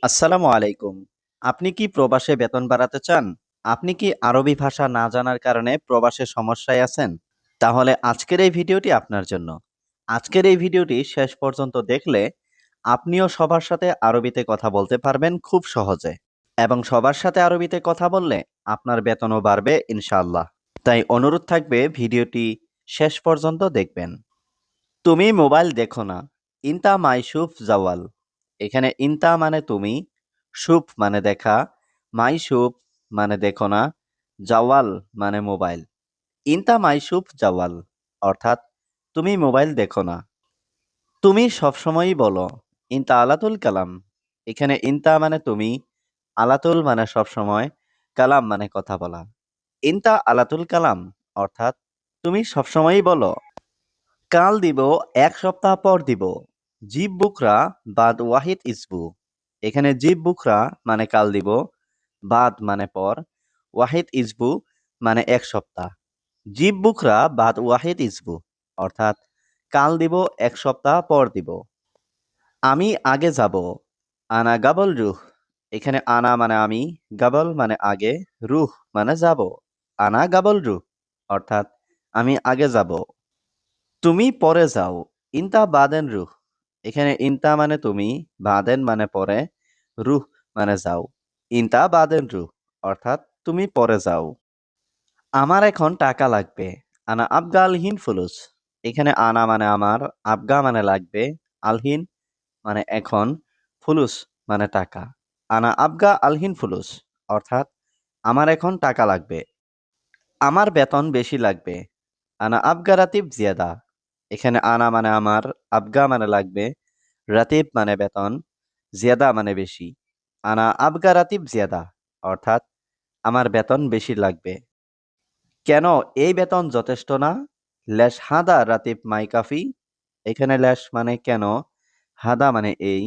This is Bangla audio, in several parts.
আসসালামু আলাইকুম। আপনি কি প্রবাসে বেতন বাড়াতে চান? আপনি কি আরবি ভাষা না জানার কারণে প্রবাসে সমস্যায় আছেন? তাহলে আজকের এই ভিডিওটি আপনার জন্য। আজকের এই ভিডিওটি শেষ পর্যন্ত দেখলে আপনিও সবার সাথে আরবিতে কথা বলতে পারবেন খুব সহজে। এবং সবার সাথে আরবিতে কথা বললে আপনার বেতনও বাড়বে ইনশাআল্লাহ। তাই অনুরোধ থাকবে ভিডিওটি শেষ পর্যন্ত দেখবেন। তুমি মোবাইল দেখো না। ইনতা মাইশুফ জাওয়াল। এখানে ইনতা মানে তুমি, শুফ মানে দেখা, মাইশুফ মানে দেখো না, জাওয়াল মানে মোবাইল। ইনতা মাইশুফ জাওয়াল অর্থাৎ তুমি মোবাইল দেখো না। তুমি সবসময়ই বলো ইনতা আলাতুল কালাম। এখানে ইনতা মানে তুমি, আলাতুল মানে সবসময়, কালাম মানে কথা বলা। ইনতা আলাতুল কালাম অর্থাৎ তুমি সবসময়ই বলো কাল দিব, এক সপ্তাহ পর দিব। জিব বুকরা বাদ ওয়াহিদ ইসবু। এখানে জিব বুকরা মানে কাল দিব, বাদ মানে পর, ওয়াহিদ ইসবু মানে এক সপ্তাহ। জিব বুকরা বাদ ওয়াহিদ ইসবু অর্থাৎ কাল দিব, এক সপ্তাহ পর দিব। আমি আগে যাব। আনা গাবল রুহ। এখানে আনা মানে আমি, গাবল মানে আগে, রুহ মানে যাব। আনা গাবল রুহ অর্থাৎ আমি আগে যাব। তুমি পরে যাও। ইনতা বাদেন রুহ। এখানে ইনতা মানে তুমি, বাদেন মানে পরে, রুহ মানে যাও। ইনতা বাদেন রুহ অর্থাৎ তুমি পরে যাও। আমার এখন টাকা লাগবে। আনা আবগা আলহিন ফুলুস। এখানে আনা মানে আমার, আবগা মানে লাগবে, আলহিন মানে এখন, ফুলুস মানে টাকা। আনা আবগা আলহিন ফুলুস অর্থাৎ আমার এখন টাকা লাগবে। আমার বেতন বেশি লাগবে। আনা আবগা রাতিব জিয়াদা। এখানে আনা মানে আমার, আবগা মানে লাগবে, রাতিব মানে বেতন, জিয়াদা মানে বেশি। আনা আবগা রাতিব জিয়াদা অর্থাৎ আমার বেতন বেশি লাগবে। কেন এই বেতন যথেষ্ট না? লেশ হাদা রাতিব মাই কাফি। এখানে লেশ মানে কেন, হাদা মানে এই,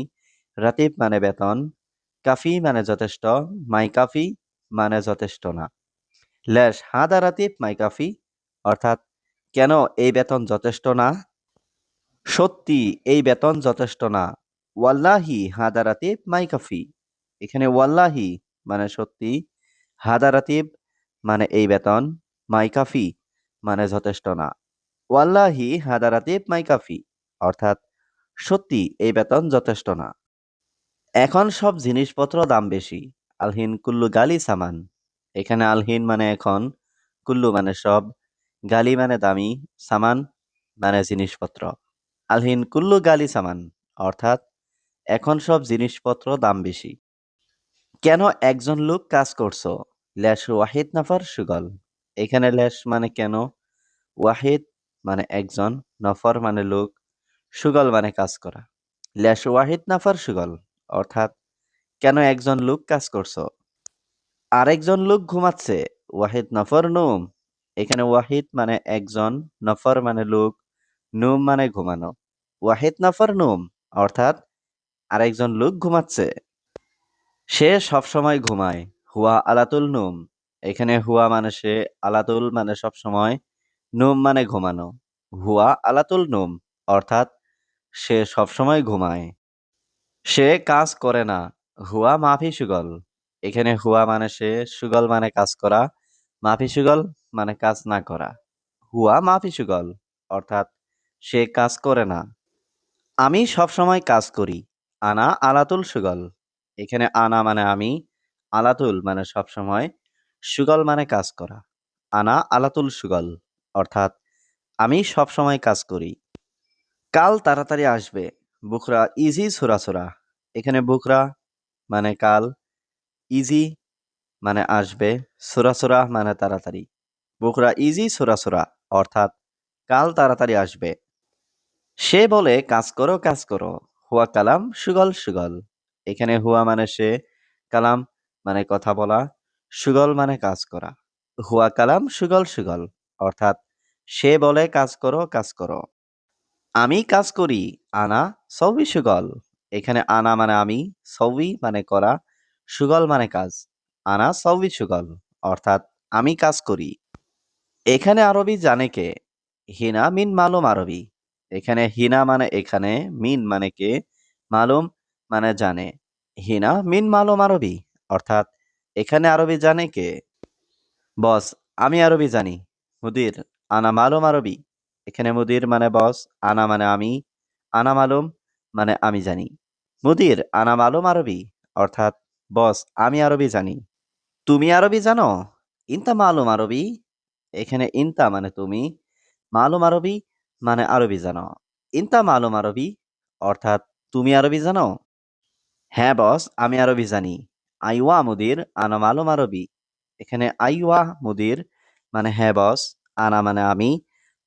রাতিব মানে বেতন, কাফি মানে যথেষ্ট, মাই কাফি মানে যথেষ্ট না। লেশ হাদা রাতিব মাই কাফি অর্থাৎ কেন এই বেতন যথেষ্ট না? সত্যি এই বেতন যথেষ্ট না। ওয়াল্লাহি হাদা রাতিব মাই কাফি। এখানে ওয়াল্লাহি মানে সত্যি, হাদা রাতিব মানে এই বেতন, মাই কাফি মানে যথেষ্ট না। ওয়াল্লাহি হাদা রাতিব মাই কাফি অর্থাৎ সত্যি এই বেতন যথেষ্ট না। এখন সব জিনিসপত্র দাম বেশি। আলহিন কুল্লু গালি সামান। এখানে আলহিন মানে এখন, কুল্লু মানে সব, গালি মানে দামি, সামান মানে জিনিসপত্র। আলহিন কুল্লু গালি সামান অর্থাৎ এখন সব জিনিসপত্র দাম বেশি। কেন একজন লোক কাজ করছো? লেশ ওয়াহিদ নাফার সুগল। এখানে লেশ মানে কেন, ওয়াহিদ মানে একজন, নফর মানে লোক, সুগল মানে কাজ করা। লেশ ওয়াহিদ নাফার সুগল অর্থাৎ কেন একজন লোক কাজ করছো? আরেকজন লোক ঘুমাচ্ছে। ওয়াহিদ নফর নুম। এখানে ওয়াহিদ মানে একজন, নফর মানে লোক, নুম মানে ঘুমানো। ওয়াহিদ নফর নুম অর্থাৎ আরেকজন লোক ঘুমাচ্ছে। সে সবসময় ঘুমায়। হুয়া আলাতুল নুম। এখানে হুয়া মানে সে, আলাতুল মানে সবসময়, নুম মানে ঘুমানো। হুয়া আলাতুল নুম অর্থাৎ সে সবসময় ঘুমায়। সে কাজ করে না। হুয়া মাফি সুগল। এখানে হুয়া মানে সে, সুগল মানে কাজ করা, মাফি সুগল মানে কাজ না করা। হুয়া মাফি সুগল অর্থাৎ সে কাজ করে না। আমি সবসময় কাজ করি। আনা আলাতুল সুগল। এখানে আনা মানে আমি, আলাতুল মানে সবসময়, সুগল মানে কাজ করা। আনা আলাতুল সুগল অর্থাৎ আমি সবসময় কাজ করি। কাল তাড়াতাড়ি আসবে। বুকরা ইজি সুরাসুরা। এখানে বুকরা মানে কাল, ইজি মানে আসবে, সুরাসুরা মানে তাড়াতাড়ি। বুকরা ইজি সুরাসুরা অর্থাৎ কাল তাড়াতাড়ি আসবে। সে বলে কাজ করো কাজ করো। হুয়া কালাম সুগল সুগল। এখানে হুয়া মানে সে, কালাম মানে কথা বলা, সুগল মানে কাজ করা। হুয়া কালাম সুগল সুগল অর্থাৎ সে বলে কাজ করো কাজ করো। আমি কাজ করি। আনা সৌবি সুগল। এখানে আনা মানে আমি, সৌবি মানে করা, সুগল মানে কাজ। আনা সৌবি সুগল অর্থাৎ আমি কাজ করি। এখানে আরবি জানে কে? হিনা মিন মালুম আরবি। এখানে হিনা মানে এখানে, মিন মানে কে, মালুম মানে জানে। হিনা মিন মালুম আরবি, অর্থাৎ এখানে আরবি জানে কে? বস, আমি আরবি জানি। মুদির, আনা মালুম আরবি। এখানে মুদির মানে বস, আনা মানে আমি, আনা মালুম মানে আমি জানি। মুদির, আনা মালুম আরবি, অর্থাৎ বস, আমি আরবি জানি। তুমি আরবি জানো? ইনতা মালুম আরবি। এখানে ইনতা মানে তুমি, মালুম আরবি মানে আরবি জানো। ইনতা মালুম আরবি, অর্থাৎ তুমি আরবি জানো? হ্যাঁ বস, আমি আরবি জানি। আইওয়া মুদির, আনা মালুম আরবি। এখানে আইওয়া মুদির মানে হ্যাঁ বস, আনা মানে আমি,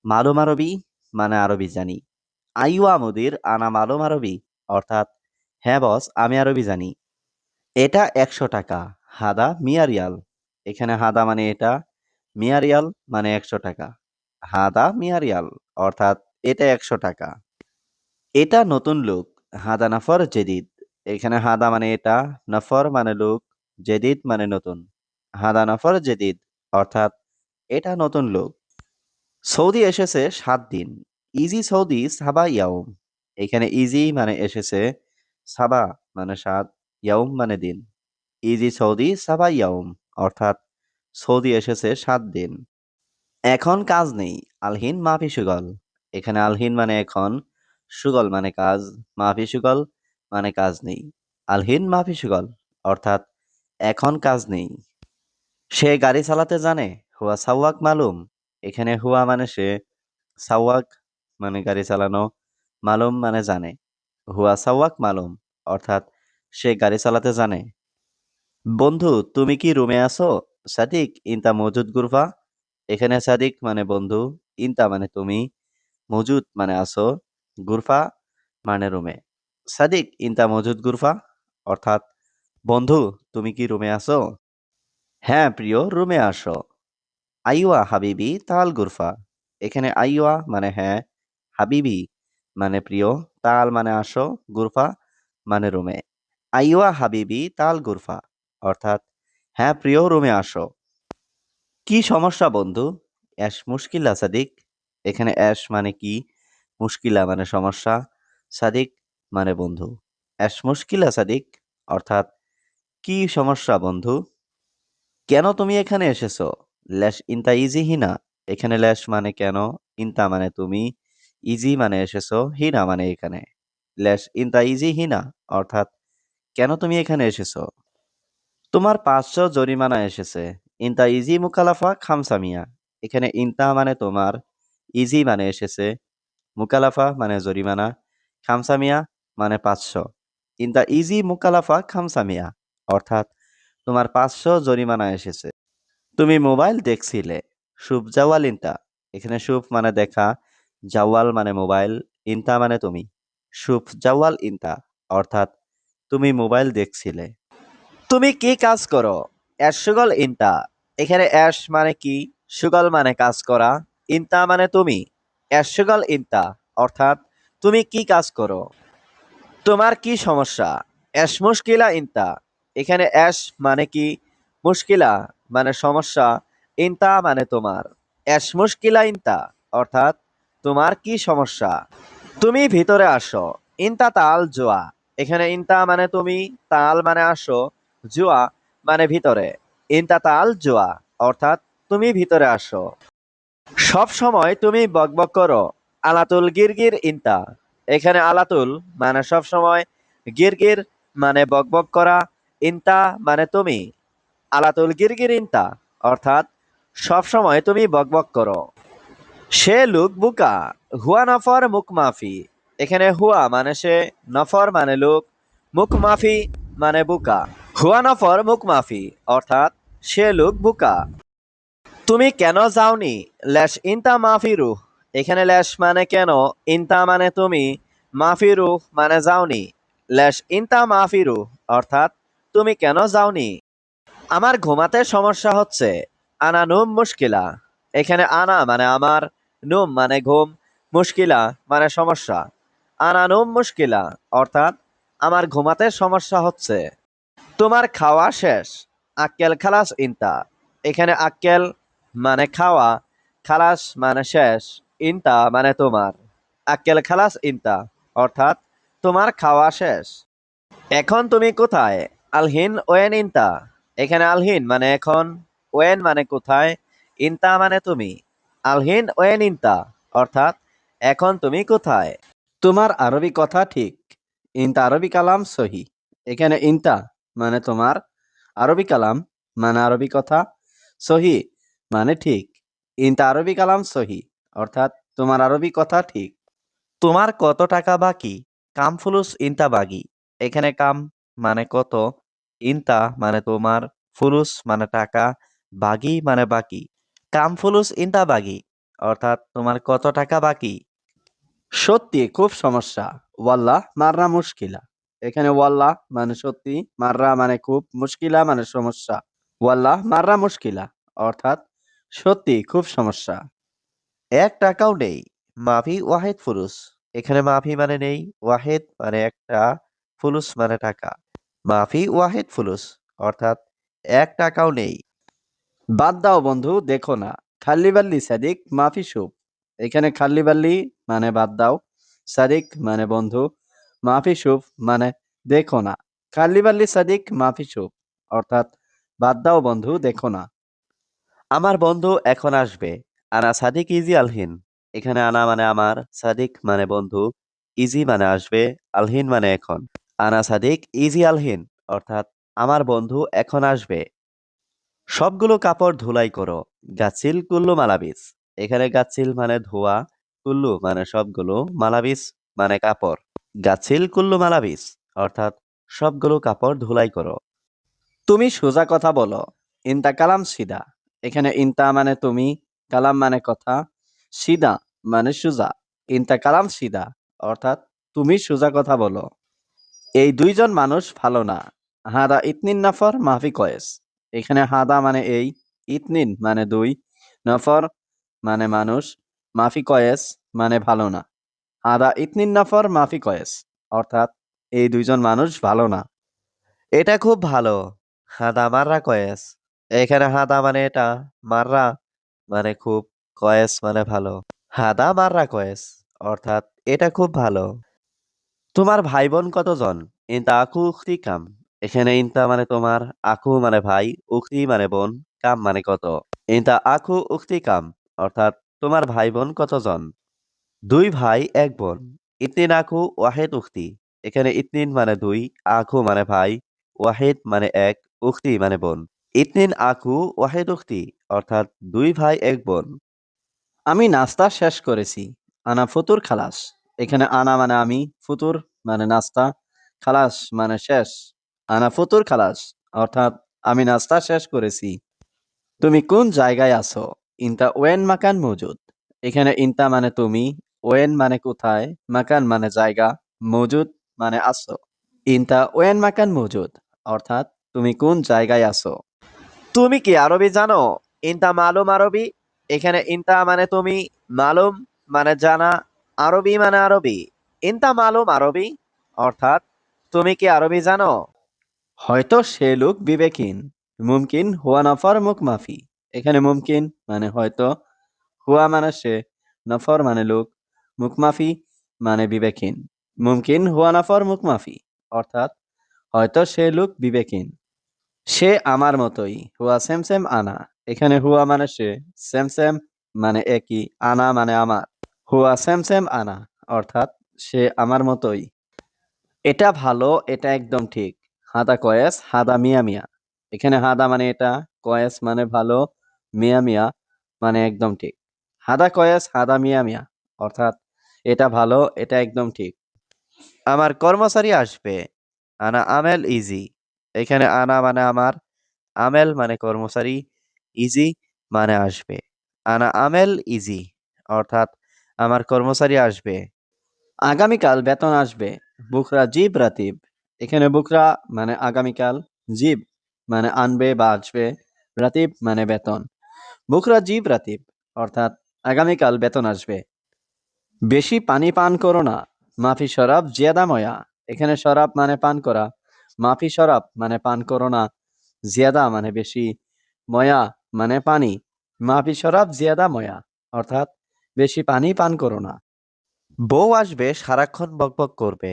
মালুম আরবি মানে আরবি জানি। আইওয়া মুদির, আনা মালুম আরবি, অর্থাৎ হ্যাঁ বস, আমি আরবি জানি। এটা ১০০ টাকা। হাদা মিয়া রিয়াল। এখানে হাদা মানে এটা, মিয়া রিয়াল মানে ১০০ টাকা। হাদা মিয়া রিয়াল, অর্থাৎ এটা ১০০ টাকা। এটা নতুন লোক। হাদা নাফর জেদিদ। এখানে হাদা মানে এটা, নফর মানে লোক, জেদিদ মানে নতুন। হাদা নফর জেদিদ, অর্থাৎ এটা নতুন লোক। সৌদি এসেছে ৭ দিন। ইজি সৌদি সাবা ইয়াউম। এখানে ইজি মানে এসেছে, সাবা মানে ৭, ইয়াউম মানে দিন। ইজি সৌদি সাবা ইয়াউম, অর্থাৎ সৌদি এসেছে ৭ দিন। এখন কাজ নেই। আলহিন মাফি সুগল। এখানে আলহিন মানে এখন, সুগল মানে কাজ, মাফি সুগল মানে কাজ নেই। আলহিন মাফি সুগল, অর্থাৎ এখন কাজ নেই। সে গাড়ি চালাতে জানে। হুয়া সাওয়াক মালুম। এখানে হুয়া মানে সে, সাওয়াক মানে গাড়ি চালানো, মালুম মানে জানে। হুয়া সাওয়াক মালুম, অর্থাৎ সে গাড়ি চালাতে জানে। বন্ধু, তুমি কি রুমে আছো? সাদিক ইনতা মজুদ গুরফা। এখানে সাদিক মানে বন্ধু, ইনতা মানে তুমি, মজুদ মানে আসো, গুরফা মানে রুমে। সাদিক ইনতা মজুদ গুরফা, অর্থাৎ বন্ধু, তুমি কি রুমে আছো? হ্যাঁ প্রিয়, রুমে আসো। আইওয়া হাবিবি তাল গুরফা। এখানে আইওয়া মানে হ্যাঁ, হাবিবি মানে প্রিয়, তাল মানে আসো, গুরফা মানে রুমে। আইওয়া হাবিবি তাল গুরফা, অর্থাৎ হ্যাঁ প্রিয়, রুমে আসো। কি সমস্যা বন্ধু? অ্যাশ মুশকিলা সাদিক। এখানে অ্যাশ মানে কি, মুশকিলা মানে সমস্যা, সাদিক মানে বন্ধু। অ্যাশ মুশকিলা সাদিক, অর্থাৎ কি সমস্যা বন্ধু? কেন তুমি এখানে এসেছো? ল্যাশ ইনতা ইজি হিনা। এখানে ল্যাশ মানে কেন, ইনতা মানে তুমি, ইজি মানে এসেছো, হিনা মানে এখানে। ল্যাশ ইনতা ইজি হিনা, অর্থাৎ কেন তুমি এখানে এসেছো? তোমার ৫০০ জরিমানা এসেছে। ইনতা ইজি মুকালাফা খামসামিয়া। এখানে ইনতা মানে তোমার, ইজি মানে এসেছে, মুকালাফা মানে জরিমানা, খামসামিয়া মানে ৫০০। ইনতা ইজি মুকালাফা খামসামিয়া, অর্থাৎ তোমার ৫০০ জরিমানা এসেছে। তুমি মোবাইল দেখছিলে। শুভ জাওয়াল ইনতা। এখানে শুভ মানে দেখা, জাওয়াল মানে মোবাইল, ইনতা মানে তুমি। শুভ জাওয়াল ইনতা, অর্থাৎ তুমি মোবাইল দেখছিলে। তুমি কি কাজ করো? অ্যাশ সুগল ইনতা। এখানে অ্যাশ মানে কি, সুগল মানে কাজ করা, ইনতা মানে তুমি। অ্যাশ সুগল ইনতা, অর্থাৎ তুমি কি কাজ করো? তোমার কি সমস্যা? অ্যাশ মুশকিলা ইনতা। এখানে অ্যাশ মানে কি, মুশকিলা মানে সমস্যা, ইনতা মানে তোমার। অ্যাশ মুশকিলা ইনতা, অর্থাৎ তোমার কি সমস্যা? তুমি ভিতরে আসো। ইনতা তাল জোয়া। এখানে ইনতা মানে তুমি, তাল মানে আসো, জুয়া মানে ভিতরে। ইনতা তাল জোয়া, অর্থাৎ তুমি ভিতরে আসো। সব সময় তুমি বকবক করো। আলাতুল গিরগির ইনতা। এখানে আলাতুল মানে সব সময়, গিরগির মানে বকবক করা, ইনতা মানে তুমি। আলাতুল গিরগির ইনতা, অর্থাৎ সব সময় তুমি বকবক করো। সে লোক বুকা। হুয়া নফর মুখ মাফি। এখানে হুয়া মানে সে, নফর মানে লোক, মুখ মাফি মানে বুকা। হুয়া নফর মুখ মাফি, অর্থাৎ সে লোক বুকা। তুমি কেন যাওনি? ল্যাশ ইনতা মাফি রুহ। এখানে ল্যাশ মানে কেন, ইনতা মানে তুমি, মাফি রুহ মানে যাওনি। ল্যাশ ইনতা মাফি রুহ, অর্থাৎ তুমি কেন যাওনি? আমার ঘুমাতে সমস্যা হচ্ছে। আনা নুম মুশকিলা। এখানে আনা মানে আমার, নুম মানে ঘুম, মুশকিলা মানে সমস্যা। আনা নুম মুশকিলা, অর্থাৎ আমার ঘুমাতে সমস্যা হচ্ছে। তোমার খাওয়া শেষ। আক্কেল খালাস ইনতা। এখানে আক্কেল মানে খাওয়া, খালাস মানে শেষ, ইনতা মানে তোমার। আক্কেল খালাস ইনতা, অর্থাৎ তোমার খাওয়া শেষ। এখন তুমি কোথায়? আলহিন ওয়েন ইনতা। এখানে আলহিন মানে এখন, ওয়েন মানে কোথায়, ইনতা মানে তুমি। আলহিন ওয়েন ইনতা অর্থাৎ এখন তুমি কোথায়? তোমার আরবি কথা ঠিক। ইনতা আরবি কালাম সহি। এখানে ইনতা মানে তোমার, আরবি কালাম মানে আরবি কথা, সহি মানে ঠিক। ইনতা আরবি কালাম সহি অর্থাৎ তোমার আরবি কথা ঠিক। তোমার কত টাকা বাকি? কাম ফুলুস ইনতা বাগি। এখানে কাম মানে কত, ইনতা মানে তোমার, ফুলুস মানে টাকা, বাগি মানে বাকি। কাম ফুলুস ইনতা বাগি অর্থাৎ তোমার কত টাকা বাকি। সত্যি খুব সমস্যা। ওয়াল্লাহ মাররা মুশকিলা। এখানে ওয়াল্লাহ মানে সত্যি, মাররা মানে খুব, মুশকিলা মানে সমস্যা। ওয়াল্লাহ মাররা মুশকিলা অর্থাৎ সত্যি খুব সমস্যা। এক টাকাও নেই। মাফি ওয়াহেদ ফুলুস। এখানে মাফি মানে নেই, ওয়াহেদ মানে একটা, ফুলুস মানে টাকা। মাফি ওয়াহেদ ফুলুস অর্থাৎ এক টাকাও নেই। বাদ দাও বন্ধু, দেখো না। খাল্লি বাল্লি সাদিক মাফি সুপ। এখানে খাল্লি বাল্লি মানে বাদ দাও, সাদিক মানে বন্ধু, মাফি সুপ মানে দেখো না। খাল্লি বাল্লি সাদিক মাফি সুপ অর্থাৎ বাদ দাও বন্ধু, দেখো না। আমার বন্ধু এখন আসবে। আনা সাদিক ইজি আলহিন। এখানে আনা মানে আমার, সাদিক মানে বন্ধু, ইজি মানে আসবে, আলহিন মানে এখন। আনা সাদিক ইজি আলহিন অর্থাৎ আমার বন্ধু এখন আসবে। সবগুলো কাপড় ধুলাই করো। গাছিল কুল্লু মালাবিস। এখানে গাছিল মানে ধোয়া, কুল্লু মানে সবগুলো, মালাবিস মানে কাপড়। গাছিল কুল্লু মালাবিস অর্থাৎ সবগুলো কাপড় ধুলাই করো। তুমি সোজা কথা বলো। ইনতা কালাম সিদা। এখানে ইনতা মানে তুমি, কালাম মানে কথা, সিদা মানে সোজা। ইনতা কালাম সিদা অর্থাৎ তুমি সোজা কথা বলো। এই দুইজন মানুষ ভালো না। হাদা ইতনিন নফর মাফি কয়েস। এখানে হাদা মানে এই, ইতনিন মানে দুই, নফর মানে মানুষ, মাফি কয়েস মানে ভালো না। হাদা ইতনিন নফর মাফি কয়েস অর্থাৎ এই দুইজন মানুষ ভালো না। এটা খুব ভালো। হাদা মাররা কয়েস। এখানে হাদা মানে এটা, মাররা মানে খুব, কয়েস মানে ভালো। হাদা মাররা কয়েস অর্থাৎ এটা খুব ভালো। তোমার ভাই বোন কতজন? ইনতা আখু উখতি কাম। এখানে ইনতা মানে তোমার, আখু মানে ভাই, উখতি মানে বোন, কাম মানে কত। ইনতা আখু উখতি কাম অর্থাৎ তোমার ভাই বোন কতজন? দুই ভাই এক বোন। ইতনিন আখু ওয়াহেদ উখতি। এখানে ইতনিন মানে দুই, আখু মানে ভাই, ওয়াহেদ মানে এক, উখতি মানে বোন। ইতনিন আখু ওয়াহেদ উখতি অর্থাৎ দুই ভাই এক বোন। আমি নাস্তা শেষ করেছি। আনা ফুতুর খালাস। এখানে আনা মানে আমি, ফুতুর মানে নাস্তা, খালাস মানে শেষ। আনা ফুতুর খালাস অর্থাৎ আমি নাস্তা শেষ করেছি। তুমি কোন জায়গায় আছো? ইনতা ওয়েন মাকান মজুদ। এখানে ইনতা মানে তুমি, ওয়েন মানে কোথায়, মাকান মানে জায়গা, মজুদ মানে আছো। ইনতা ওয়েন মাকান মজুদ অর্থাৎ তুমি কোন জায়গায় আছো। তুমি কি আরবি জানো? ইনতা মালুম আরবি। এখানে ইনতা মানে তুমি, মালুম মানে জানা, আরবি মানে আরবি। ইনতা মালুম আরবি অর্থাৎ তুমি কি আরবি জানো? হয়তো সে লোক বিবেকহীন। মুমকিন হুয়া নফর মুখ মাফি। এখানে মুমকিন মানে হয়তো, হুয়া মানে সে, নফর মানে লোক, মুখ মাফি মানে বিবেকহীন। মুমকিন হুয়া নফর মুখ মাফি অর্থাৎ হয়তো সে লোক বিবেকহীন। সে আমার মতোই। হুয়া সেম সেম আনা। এখানে হুয়া মানে সে, সেম সেম মানে একই, আনা মানে আমার। হুয়া সেম সেম আনা অর্থাৎ সে আমার মতোই। এটা ভালো, এটা একদম ঠিক। হাদা কয়েস হাদা মিয়া মিয়া। এখানে হাদা মানে এটা, কয়েস মানে ভালো, মিয়া মিয়া মানে একদম ঠিক। হাদা কয়েস হাদা মিয়া মিয়া অর্থাৎ এটা ভালো, এটা একদম ঠিক। আমার কর্মচারী আসবে। আনা আমেল ইজি। এখানে আনা মানে আমার, আমেল মানে কর্মচারী, ইজি মানে আসবে। আনা আমেল ইজি অর্থাৎ আমার কর্মচারী আসবে। আগামীকাল বেতন আসবে। বুকরা জিব রাতিব। এখানে বুকরা মানে আগামীকাল, জিব মানে আনবে বা আসবে, রাতিব মানে বেতন। বুকরা জিব রাতিব অর্থাৎ আগামীকাল বেতন আসবে। বেশি পানি পান করো না। মাফি শরাব জিয়াদা ময়া। এখানে শরাব মানে পান করা, মাফি শরাব মানে পান করো না, জিয়াদা মানে বেশি, ময়া মানে পানি। মাফি শরাব জিয়াদা ময়া অর্থাৎ বেশি পানি পান করো না। বউ আসবে সারাক্ষণ বকবক করবে।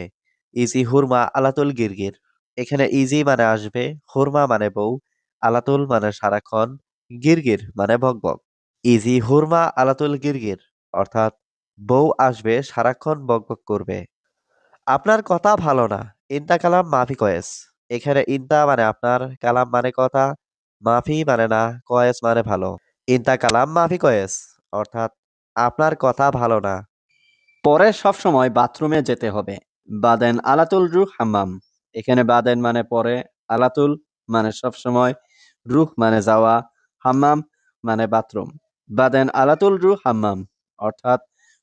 ইজি হুরমা আলাতুল গিরগির। এখানে ইজি মানে আসবে, হুরমা মানে বউ, আলাতুল মানে সারাক্ষণ, গিরগির মানে বকবক। ইজি হুরমা আলাতুল গিরগির অর্থাৎ বউ আসবে সারাক্ষণ বকবক করবে। আপনার কথা ভালো না, ইনতা কালাম মাফি কয়েস। এখানে ইনতা মানে আপনার, কালাম মানে কথা, মাফি মানে না, কয়েস মানে ভালো। ইনতা কালাম মাফি কয়েস অর্থাৎ আপনার কথা ভালো না। পরে সবসময় বাথরুমে যেতে হবে। বাদেন আলাতুল রুহ হাম্মাম। এখানে বাদেন মানে পরে, আলাতুল মানে সবসময়, রুহ মানে যাওয়া, হাম্মাম মানে বাথরুম। বাদেন আলাতুল রুহ হাম্মাম অর্থাৎ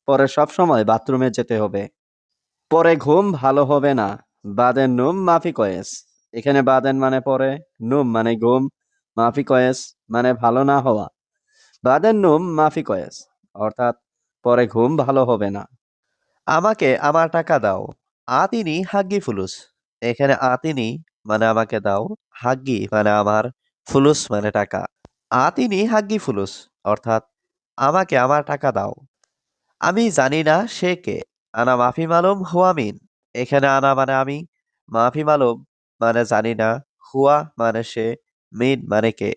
পরে সবসময় বাথরুমে যেতে হবে। পরে ঘুম ভালো হবে না। বাদেন নুম মাফি কয়েস। এখানে বাদেন মানে পরে, নুম মানে ঘুম, মাফি কয়েস মানে ভালো না হওয়া। বাদেন নুম মাফি কয়েস অর্থাৎ পরে ঘুম ভালো হবে না। আমাকে আমার টাকা দাও। আতিনি হাগ্গি ফুলুস। এখানে আতিনি মানে আমাকে দাও, হাগ্গি মানে আমার, ফুলুস মানে টাকা। আতিনি হাগ্গি ফুলুস অর্থাৎ আমাকে আমার টাকা দাও। আমি জানি না সে কে। আনা মাফি মালুম হুয়া মিন। এখানে আনা মানে আমি, মাফি মালুম মানে জানি না, হুয়া মানে সে, মিন মানে কে।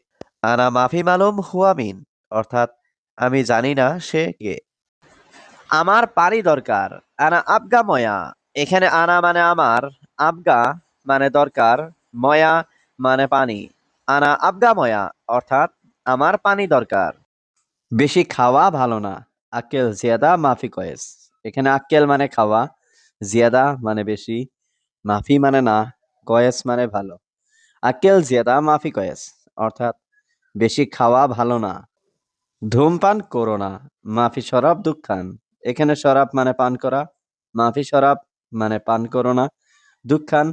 আনা মাফি মালুম হুয়া মিন অর্থাৎ আমি জানি না সে কে। আমার পানি দরকার। আনা আবগা ময়া। এখানে আনা মানে আমার, আবগা মানে দরকার, ময়া মানে পানি। আনা আবগা ময়া অর্থাৎ আমার পানি দরকার। বেশি খাওয়া ভালো না। আক্কেল জিয়াদা মাফি কয়েস। এখানে আক্কেল মানে খাওয়া, জিয়াদা মানে বেশি, মাফি মানে না, কয়েস মানে ভালো। আক্কেল জিয়াদা মাফি কয়েস অর্থাৎ বেশি খাওয়া ভালো না। ধূমপান করো না। মাফি শরাব দুঃখান। এখানে শরাব মানে পান করা, মাফি শরাব মানে পান করো না, দুঃখান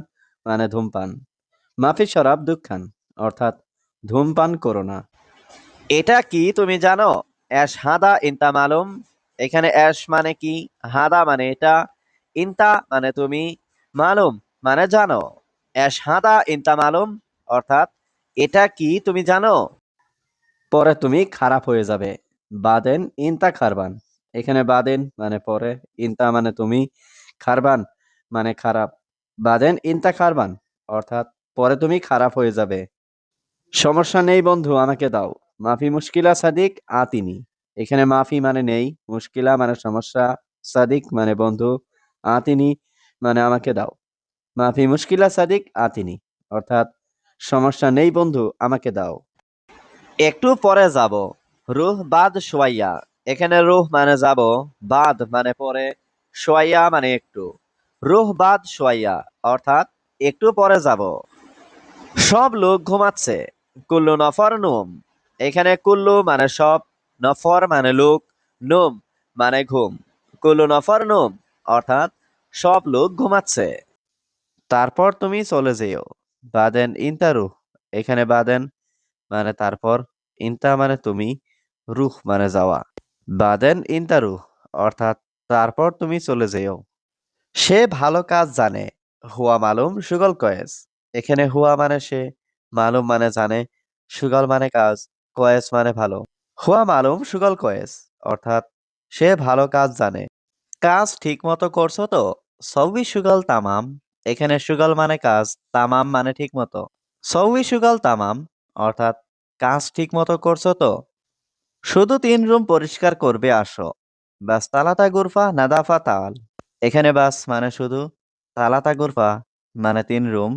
মানে ধূমপান। মাফি শরাব দুঃখান অর্থাৎ ধূমপান করো না। এটা কি তুমি জানো? অ্যাশ হাদা ইনতা মালুম। এখানে অ্যাশ মানে কি, হাদা মানে এটা, ইনতা মানে তুমি, মালুম মানে জানো। অ্যাশ হাদা ইনতা মালুম অর্থাৎ এটা কি তুমি জানো? পরে তুমি খারাপ হয়ে যাবে। বাদেন ইনতা খারবান। এখানে বাদেন মানে পরে, ইনতা মানে তুমি, খারবান মানে খারাপ। বাদেন ইনতা খারবান অর্থাৎ পরে তুমি খারাপ হয়ে যাবে। সমস্যা নেই বন্ধু, আমাকে দাও। মাফি মুশকিলা সাদিক আতিনি। এখানে মাফি মানে নেই, মুশকিলা মানে সমস্যা, সাদিক মানে বন্ধু, আতিনি মানে আমাকে দাও। মাফি মুশকিলা সাদিক আতিনি অর্থাৎ সমস্যা নেই বন্ধু, আমাকে দাও। একটু পরে যাব। রুহ বাদ সোয়াইয়া। এখানে রুহ মানে যাব, বাদ মানে পরে, সোয়াইয়া মানে একটু। রুহ বাদ সোয়াইয়া অর্থাৎ একটু পরে যাব। সব লোক ঘুমাচ্ছে। কুল্লু নফর নুম। এখানে কুল্লু মানে সব, নফর মানে লোক, নুম মানে ঘুম। কুল্লু নফর নুম অর্থাৎ সব লোক ঘুমাচ্ছে। তারপর তুমি চলে যেও। বাদেন ইনতা রুহ। এখানে বাদেন মানে তারপর, ইনতা মানে তুমি, রুহ মানে যাওয়া। বাদেন ইনতা রুহ অর্থাৎ তারপর তুমি চলে যেও। সে ভালো কাজ জানে। হুয়া মালুম সুগল কয়েস। এখানে হুয়া মানে সে, মালুম মানে জানে, সুগল মানে কাজ, কয়েস মানে ভালো। হুয়া মালুম সুগল কয়েস অর্থাৎ সে ভালো কাজ জানে। কাজ ঠিক মতো করছো তো? সৌবি সুগল তামাম। এখানে সুগল মানে কাজ, তামাম মানে ঠিক মতো। সৌবি সুগল তামাম অর্থাৎ কাজ ঠিক মতো করছো তো? শুধু 3 রুম পরিষ্কার করবে আসো। বাস তালাতা গুরফা নাদাফা তাল। এখানে বাস মানে শুধু, তালাতা গুরফা মানে 3 রুম,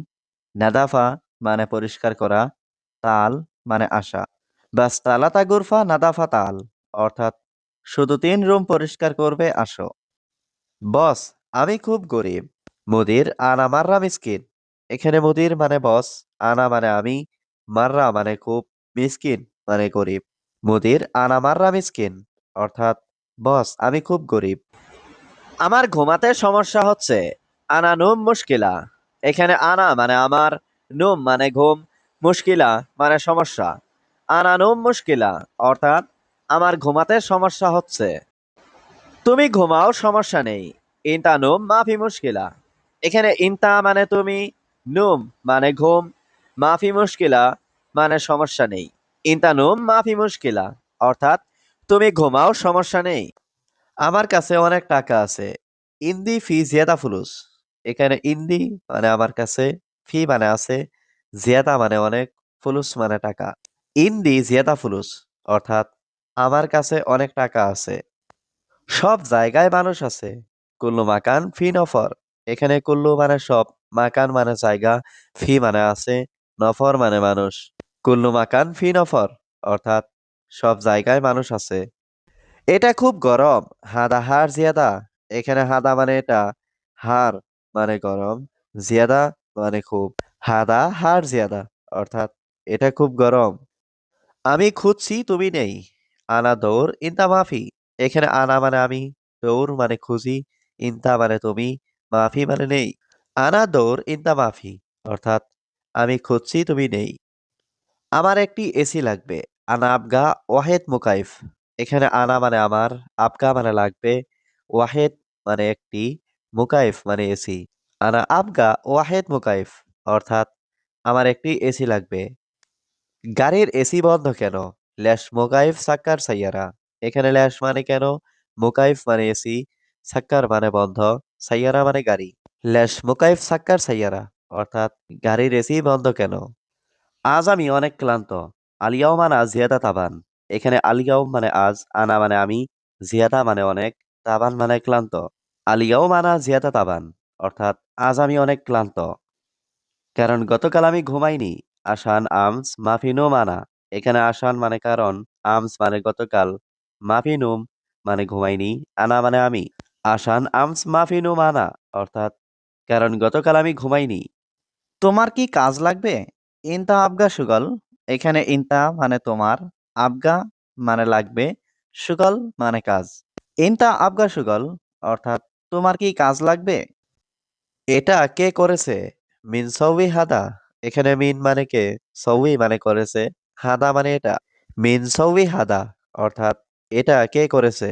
নাদাফা মানে পরিষ্কার করা, তাল মানে আসা। বাস তালাতা গুরফা নাদাফা তাল অর্থাৎ শুধু 3 রুম পরিষ্কার করবে আসো। বস, আমি খুব গরিব। মুদির আনা মাররা মিসকিন। এখানে মুদির মানে বস, আনা মানে আমি, মাররা মানে খুব, মিসকিন মানে গরিব। মুদির আনা মাররা মিসকিন অর্থাৎ বস আমি খুব গরিব। আমার ঘুমাতে সমস্যা হচ্ছে। আনা নুম মুশকিলা। এখানে আনা মানে আমার, নুম মানে ঘুম, মুশকিলা মানে সমস্যা। আনা নুম মুশকিলা অর্থাৎ আমার ঘুমাতে সমস্যা হচ্ছে। তুমি ঘুমাও সমস্যা নেই। ইনতা নুম মাফি মুশকিলা। এখানে ইনতা মানে তুমি, নুম মানে ঘুম, মাফি মুশকিলা মানে সমস্যা নেই। ইনতা নুম মাফি মুশকিলা অর্থাৎ তুমি ঘুমাও সমস্যা নেই। আমার কাছে অনেক টাকা আছে। ইন্দি ফি জিয়াদা ফুলুস। এখানে ইন্দি মানে আমার কাছে, ফি মানে আছে, জিয়াদা মানে অনেক, ফুলুস মানে টাকা। ইন্দি জিয়াদা ফুলুস অর্থাৎ আমার কাছে অনেক টাকা আছে। সব জায়গায় মানুষ আছে। কুল্লু মাকান ফি নফর। এখানে কুল্লু মানে সব, মাকান মানে জায়গা, ফি মানে আছে, নফর মানে মানুষ। কুল্লু মাকান ফি নফর অর্থাৎ সব জায়গায় মানুষ আছে। এটা খুব গরম। হাদা হার জিয়াদা। এখানে হাদা মানে এটা, হার মানে গরম, জিয়াদা মানে খুব। হাদা হার জিয়াদা অর্থাৎ এটা খুব গরম। আমি খুঁজছি তুমি নেই। আনা দৌড় ইনতা মাফি। এখানে আনা মানে আমি, দৌড় মানে খুঁজি, ইনতা মানে তুমি, মাফি মানে নেই। আনা দৌড় ইনতা মাফি অর্থাৎ আমি খুঁজছি তুমি নেই। আমার একটি এসি লাগবে। আনা আবগা ওয়াহেদ মুকাইফ। এখানে আনা মানে আমার, আবগা মানে লাগবে, ওয়াহেদ মানে একটি, মুকাইফ মানে এসি। আনা আবগা ওয়াহেদ মুকাইফ অর্থাৎ আমার একটি এসি লাগবে। গাড়ির এসি বন্ধ কেন? ল্যাশ মোকাইফ সাক্কার সাইয়ারা। এখানে ল্যাশ মানে কেন, মোকাইফ মানে এসি, সাক্কার মানে বন্ধ, সাইয়ারা মানে গাড়ি। ল্যাশ মোকাইফ সাক্কার সাইয়ারা অর্থাৎ গাড়ির এসি বন্ধ কেন? আজ আমি অনেক ক্লান্ত। আলিয়াও মানা জিয়াদা তাবান। এখানে আলিয়াও মানে আজ, আনা মানে আমি, জিয়াদা মানে অনেক, তাবান মানে ক্লান্ত। আলিয়াও মানা জিয়াদা তাবান অর্থাৎ আজ আমি অনেক ক্লান্ত। কারণ গতকাল আমি ঘুমাইনি। আসান আমস মাফিনো মানা। এখানে আসান মানে কারণ, আমস মানে গতকাল, মাফিনুম মানে ঘুমাইনি, আনা মানে আমি। আসান আমস মাফিনু মানা অর্থাৎ কারণ গতকাল আমি ঘুমাইনি। তোমার কি কাজ লাগবে? ইনতা আবগা সুগল। এখানে ইনতা মানে তোমার, আবগা মানে লাগবে, সুগল মানে কাজ। ইনতা আবগা সুগল অর্থাৎ তোমার কি কাজ লাগবে? এটা কে করেছে? মিন সৌই হাদা। এখানে মিন মানে কে, সৌই মানে করেছে, হাদা মানে এটা। মিন সৌই হাদা অর্থাৎ এটা কে করেছে?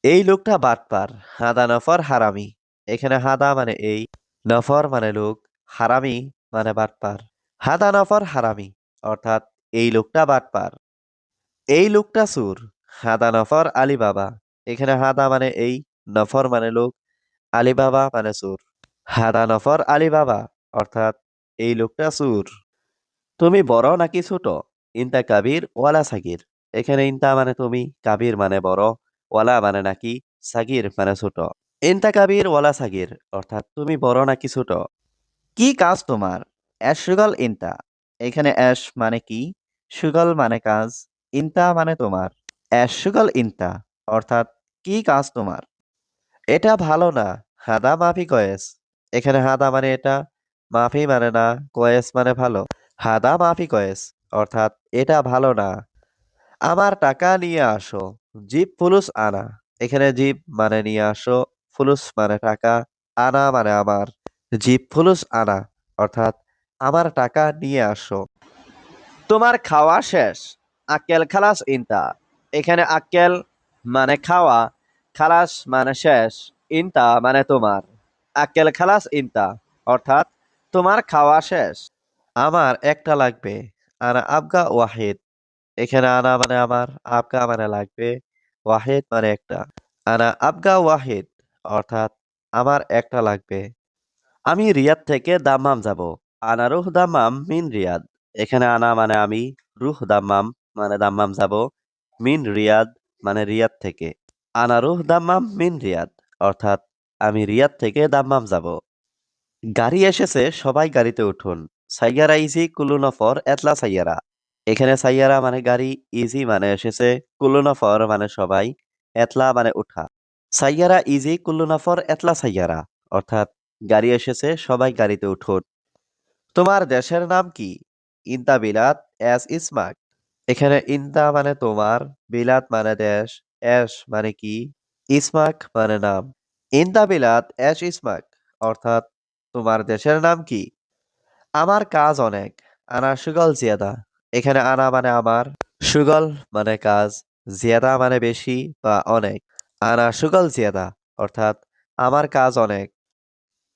এই লোকটা বাটপার। হাদা নফর হারামি। এখানে হাদা মানে এই, নফর মানে লোক, হারামি মানে বাটপার। হাদা নফর হারামি অর্থাৎ এই লোকটা বাটপার। এই লোকটা চোর। হাদা নফর আলী বাবা। এখানে হাদা মানে এই, নফর মানে লোক, আলী বাবা মানে চোর। হাদা নফর আলী বাবা অর্থাৎ এই লোকটা চোর। তুমি বড় নাকি ছোট? ইনতা কাবির ওয়ালা সাগির। এখানে ইনতা মানে তুমি, কাবির মানে বড়, ওয়ালা মানে নাকি, সাগির মানে ছোট। ইনতা কাবির ওয়ালা সাগির অর্থাৎ তুমি বড় নাকি ছোট। কি কাজ তোমার? অ্যাশ সুগল ইনতা। এখানে অ্যাশ মানে কি, সুগল মানে কাজ, ইনতা মানে তোমার। অ্যাশ সুগল ইনতা অর্থাৎ কি কাজ তোমার? এটা ভালো না। হাদা মাফি কয়েস। এখানে হাদা মানে এটা, মাফি মানে না, কয়েস মানে ভালো। হাদা মাফি কয়েস অর্থাৎ এটা ভালো না। আমার টাকা নিয়ে আসো। জিপ ফুলুস আনা। এখানে জিপ মানে নিয়ে আসো, ফুলুস মানে টাকা, আনা মানে আমার। জিপ ফুলুস আনা অর্থাৎ আমার টাকা নিয়ে আসো। তোমার খাওয়া শেষ। আক্কেল খালাস ইনতা। এখানে আক্কেল মানে খাওয়া, খালাস মানে শেষ, ইনতা মানে তোমার। আক্কেল খালাস ইনতা অর্থাৎ তোমার খাওয়া শেষ। আমার একটা লাগবে। আনা আবগা ওয়াহিদ। এখানে আনা মানে আমার, আবগা মানে লাগবে, ওয়াহিদ মানে একটা। আনা আবগা ওয়াহিদ অর্থাৎ আমার একটা লাগবে। আমি রিয়াদ থেকে দাম্মাম যাব। আনা রুহ দাম্মাম মিন রিয়াদ। এখানে আনা মানে আমি, রুহ দাম্মাম মানে দাম্মাম যাব, মিন রিয়াদ মানে রিয়াদ থেকে। আনা রুহ দাম্মাম মিন রিয়াদ অর্থাৎ আমি রিয়াদ থেকে দাম্মাম যাব। গাড়ি এসেছে, সবাই গাড়িতে উঠুন। সাইয়ারা ইজি কুল্লু নফর এতলা সাইয়ারা। এখানে সাইয়ারা মানে গাড়ি, ইজি মানে এসেছে, কুল্লু নফর মানে সবাই, এতলা মানে উঠা। সাইয়ারা ইজি কুল্লু নফর এতলা সাইয়ারা অর্থাৎ গাড়ি এসেছে, সবাই গাড়িতে উঠুন। তোমার দেশের নাম কি? ইনতা বিলাত এস ইসমাক। এখানে ইনতা মানে তোমার, বিলাত মানে দেশ, এস মানে কি, ইসমাক মানে নাম। ইনতা বিলাত এস ইসমাক অর্থাৎ তোমার দেশের নাম কি? আমার কাজ অনেক। আনা সুগল জিয়াদা। এখানে আনা মানে আমার, সুগল মানে কাজ, জিয়াদা মানে বেশি বা অনেক। আনা সুগল জিয়াদা অর্থাৎ আমার কাজ অনেক।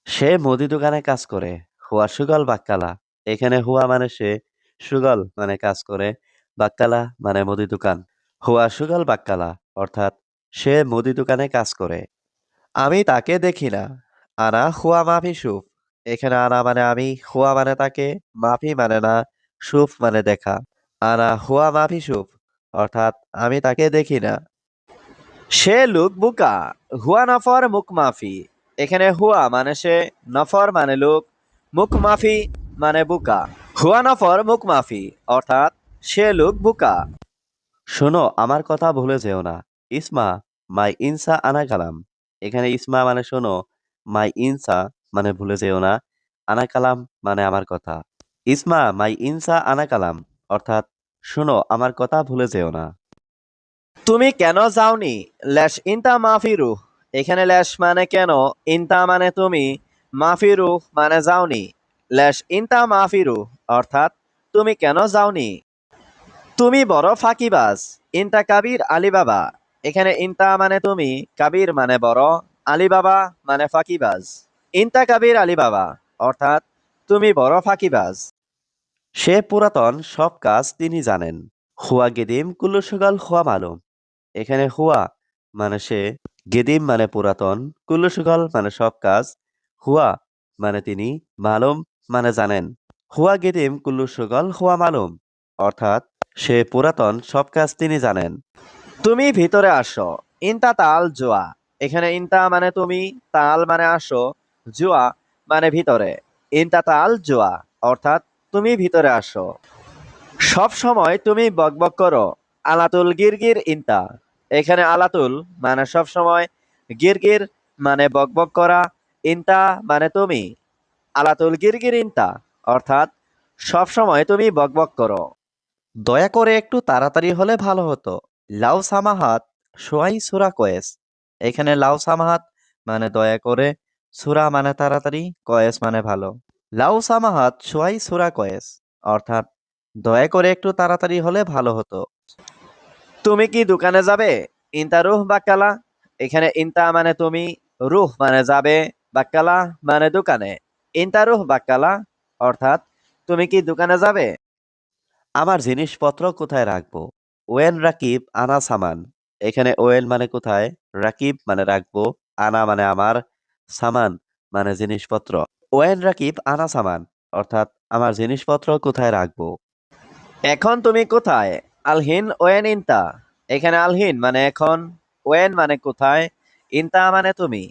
সে মুদি দোকানে কাজ করে। হুয়া সুগল বাক্কালা। এখানে হুয়া মানে সে, সুগল মানে কাজ করে, বাক্কালা মানে মুদি দোকান। হুয়া সুগল বাক্কালা অর্থাৎ সে মুদি দোকানে কাজ করে। আমি তাকে দেখি না। আনা হুয়া মাফি সুফ। এখানে আনা মানে আমি, হুয়া মানে তাকে, মাফি মানে না, সুফ মানে দেখা। আনা হুয়া মাফি সুফ, অর্থাৎ আমি তাকে দেখি না। সে লোক বুকা, হুয়া নফর মুখ মাফি। এখানে হুয়া মানে সে, নফর মানে লোক, মুখ মাফি মানে বুকা। হুয়া নফর মুখ মাফি, অর্থাৎ সে লোক বুকা। শোনো, আমার কথা ভুলে যেও না। ইসমা মাই ইনসা আনা কালাম। এখানে ইসমা মানে শোনো, মাই ইনসা মানে ভুলে যেও না, আনা কালাম মানে আমার কথা। ইসমা মাই ইনসা আনা কালাম, অর্থাৎ শোনো, আমার কথা ভুলে যেও না। তুমি কেন যাওনি? ল্যাশ ইনতা মাফি রুহ। এখানে ল্যাশ মানে কেন, ইনতা মানে তুমি, মাফি রুহ মানে যাওনি। ল্যাশ ইনতা মাফি রুহ, অর্থাৎ তুমি কেন যাওনি? তুমি বড় ফাঁকিবাজ। ইনতা কাবির আলিবাবা। এখানে ইনতা মানে তুমি, কাবির মানে বড়, আলিবাবা মানে ফাঁকিবাজ। ইনতা কাবির আলিবাবা, অর্থাৎ তুমি বড় ফাঁকিবাজ। সে পুরাতন, সব কাজ তিনি জানেন। হুয়া গেদিম কুল্লু সুগাল হুয়া মালুম। এখানে হুয়া মানে সে, গেদিম মানে পুরাতন, কুল্লু সুগাল মানে সব কাজ, হুয়া মানে তিনি, মালুম মানে জানেন। হুয়া গেদিম কুল্লু সুগাল হুয়া মালুম, অর্থাৎ সে পুরাতন, সব কাজ তিনি জানেন। তুমি ভিতরে আসো। ইনতা তাল জোয়া। এখানে ইনতা মানে তুমি, তাল মানে আসো, জোয়া মানে ভিতরে। ইনতা তাল জোয়া, অর্থাৎ তুমি ভিতরে আসো। সব সময় তুমি বকবক করো। আলাতুল গিরগির ইনতা। এখানে আলাতুল মানে সব সময়, গিরগির মানে বকবক করা, ইনতা মানে তুমি। আলাতুল গিরগির ইনতা, অর্থাৎ সব সময় তুমি বকবক করো। দয়া করে একটু তাড়াতাড়ি হলে ভালো হতো। লাউ সামাহাত সোয়াই সুরা কয়েস। এখানে লাউ সামাহাত মানে দয়া করে, সুরা মানে তাড়াতাড়ি, কয়েস মানে ভালো। লাউ সামাহাত সোয়াই সুরা কয়েস, অর্থাৎ দয়া করে একটু তাড়াতাড়ি হলে ভালো হতো। তুমি কি দোকানে যাবে? ইনতা রুহ বাক্কালা। এখানে ইনতা মানে তুমি, রুহ মানে যাবে, বাক্কালা মানে দোকানে। ইনতা রুহ বাক্কালা, অর্থাৎ তুমি কি দোকানে যাবে? আমার জিনিসপত্র কোথায় রাখবো? ওয়েন রাকিব আনা সামান। এখানে ওয়েন মানে কোথায়, রাকিব মানে রাখবো, আনা মানে আমার, সামান মানে জিনিসপত্র। ওয়েন রাকিব আনা সামান, অর্থাৎ আমার জিনিসপত্র কোথায় রাখবো। এখন তুমি কোথায়? আলহিন ওয়েন ইনতা। এখানে আলহিন মানে এখন, ওয়েন মানে কোথায়, ইনতা মানে তুমি।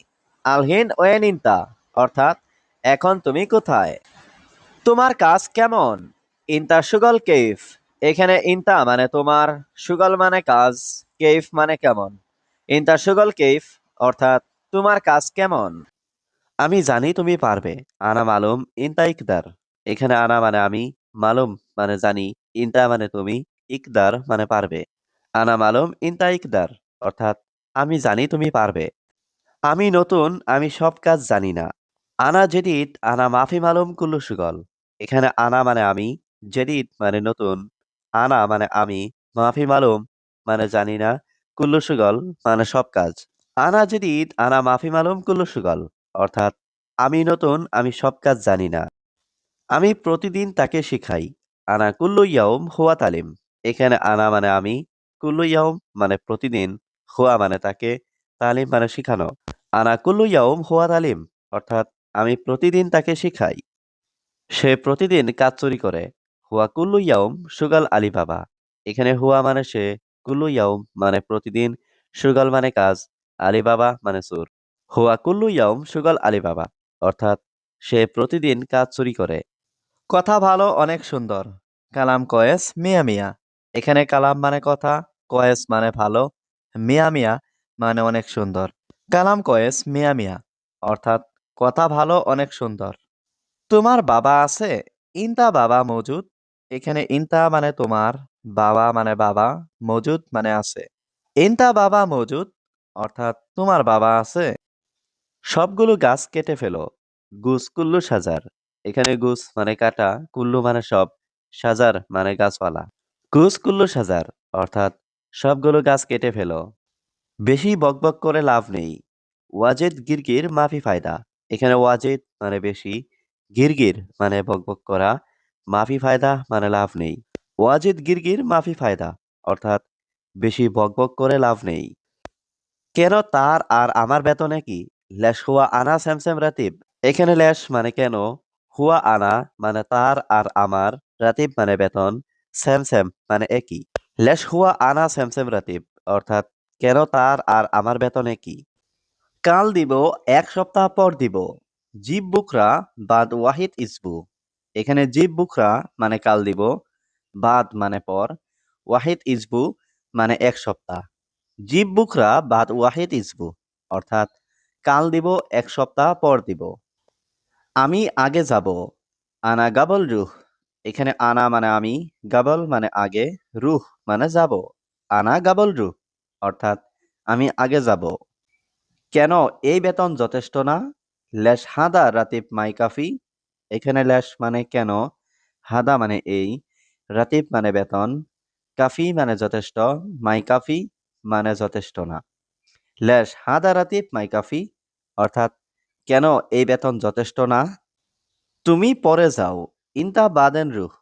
আলহিন ওয়েন ইনতা, অর্থাৎ এখন তুমি কোথায়। তোমার কাজ কেমন? ইনতা সুগল কেইফ। এখানে ইনতা মানে তোমার, সুগল মানে কাজ, কেইফ মানে কেমন। ইনতা সুগল কেইফ, অর্থাৎ তোমার কাজ কেমন। আমি জানি তুমি পারবে। আনা মালুম ইনতা ইকদার। এখানে আনা মানে আমি, মালুম মানে জানি, ইনতা মানে তুমি, ইকদার মানে পারবে। আনা মালুম ইনতা ইকদার, অর্থাৎ আমি জানি তুমি পারবে। আমি নতুন, আমি সব কাজ জানি না। আনা জেডিদ আনা মাফি মালুম কুল্লু সুগল। এখানে আনা মানে আমি, জেডিদ মানে নতুন, আনা মানে আমি, মাফি মালুম মানে জানি না, কুল্লু সুগল মানে সব কাজ। আনা জেডিদ আনা মাফি মালুম কুল্লু সুগল, অর্থাৎ আমি নতুন, আমি সব কাজ জানি না। আমি প্রতিদিন তাকে শিখাই। আনা কুল্লু ইয়াউম হুয়া তালিম। এখানে আনা মানে আমি, কুল্লু ইয়াউম মানে প্রতিদিন, হুয়া মানে তাকে, তালিম মানে শিখানো। আনা কুল্লু ইয়াউম হুয়া তালিম, অর্থাৎ আমি প্রতিদিন তাকে শিখাই। সে প্রতিদিন কাজ চুরি করে। হুয়া কুল্লু ইয়াউম সুগাল আলী বাবা। এখানে হুয়া মানে সে, কুল্লু ইয়াউম মানে প্রতিদিন, সুগাল মানে কাজ, আলী বাবা মানে চোর। হুয়া কুল্লু ইয়াউম সুগাল আলী বাবা, অর্থাৎ সে প্রতিদিন কাজ চুরি করে। কথা ভালো, অনেক সুন্দর। কালাম কয়েস মিয়া মিয়া। এখানে কালাম মানে কথা, কয়েস মানে ভালো, মিয়া মিয়া মানে অনেক সুন্দর। কালাম কয়েস মিয়া মিয়া, অর্থাৎ কথা ভালো, অনেক সুন্দর। তোমার বাবা আছে? ইনতা বাবা মজুদ। এখানে ইনতা মানে তোমার, বাবা মানে বাবা, মজুদ মানে আছে। ইনতা বাবা মজুদ, অর্থাৎ তোমার বাবা আছে। সবগুলো গাছ কেটে ফেলো। গুস কুল্লু সাজার। এখানে গুস মানে কাটা, কুল্লু মানে সব, সাজার মানে গাছপালা। গুস কুল্লু সাজার, অর্থাৎ সবগুলো গাছ কেটে ফেলো। বেশি বকবক করে লাভ নেই। ওয়াজেদ গিরগির মাফি ফায়দা। এখানে ওয়াজেদ মানে বেশি, গিরগির মানে বকবক করা, মাফি ফায়দা মানে লাভ নেই। ওয়াজেদ গিরগির মাফি ফায়দা, অর্থাৎ বেশি বকবক করে লাভ নেই। কেন তার আর আমার বেতন একই? লেশ হুয়া আনা স্যামস্যাম রাতিব। এখানে লেশ মানে কেন, হুয়া আনা মানে তার আর আমার, রাতিব মানে বেতন, স্যামস্যাম মানে একই। লেশ হুয়া আনা স্যামস্যাম রাতিব অর্থাৎ কেন তার আর আমার বেতন একই। কাল দিব, এক সপ্তাহ পর দিব। জিব বুকরা বাদ ওয়াহিদ ইসবু। এখানে জিব বুকরা মানে কাল দিব, বাদ মানে পর, ওয়াহিদ ইসবু মানে এক সপ্তাহ। জিব বুকরা বাদ ওয়াহিদ ইসবু অর্থাৎ কাল দিব, এক সপ্তাহ পর দিব। আমি আগে যাব। আনা গাবল রুহ। এখানে আনা মানে আমি, গাবল মানে আগে, রুহ মানে যাব। আনা গাবল রুহ অর্থাৎ আমি আগে যাব। কেন এই বেতন যথেষ্ট না? লেশ হাদা রাতিব মাই কাফি। এখানে লেশ মানে কেন, হাদা মানে এই, রাতিব মানে বেতন, কাফি মানে যথেষ্ট, মাই কাফি মানে যথেষ্ট না। লেশ হাদা রাতিব মাই কাফি অর্থাৎ কেন এই বেতন যথেষ্ট না? তুমি পরে যাও। ইনতা বাদেন রুহ।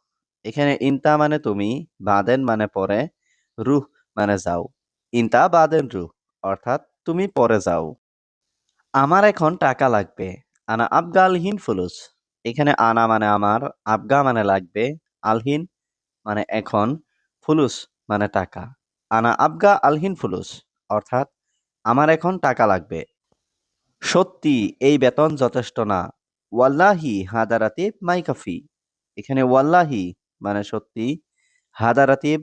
এখানে ইনতা মানে তুমি, বাদেন মানে পরে, রুহ মানে যাও। ইনতা বাদেন রুহ অর্থাৎ তুমি পরে যাও। আমার এখন টাকা লাগবে। আনা আবগা আলহিন ফুলুস। এখানে আনা মানে আমার, আবগা মানে লাগবে, আলহিন মানে এখন, ফুলুস মানে টাকা। আনা আবগা আলহিন ফুলুস অর্থাৎ আমার এখন টাকা লাগবে। সত্যি এই বেতন যথেষ্ট না। ওয়াল্লাহি হাদা রাতিব মাই কাফি। এখানে ওয়াল্লাহি মানে সত্যি, হাদা রাতিব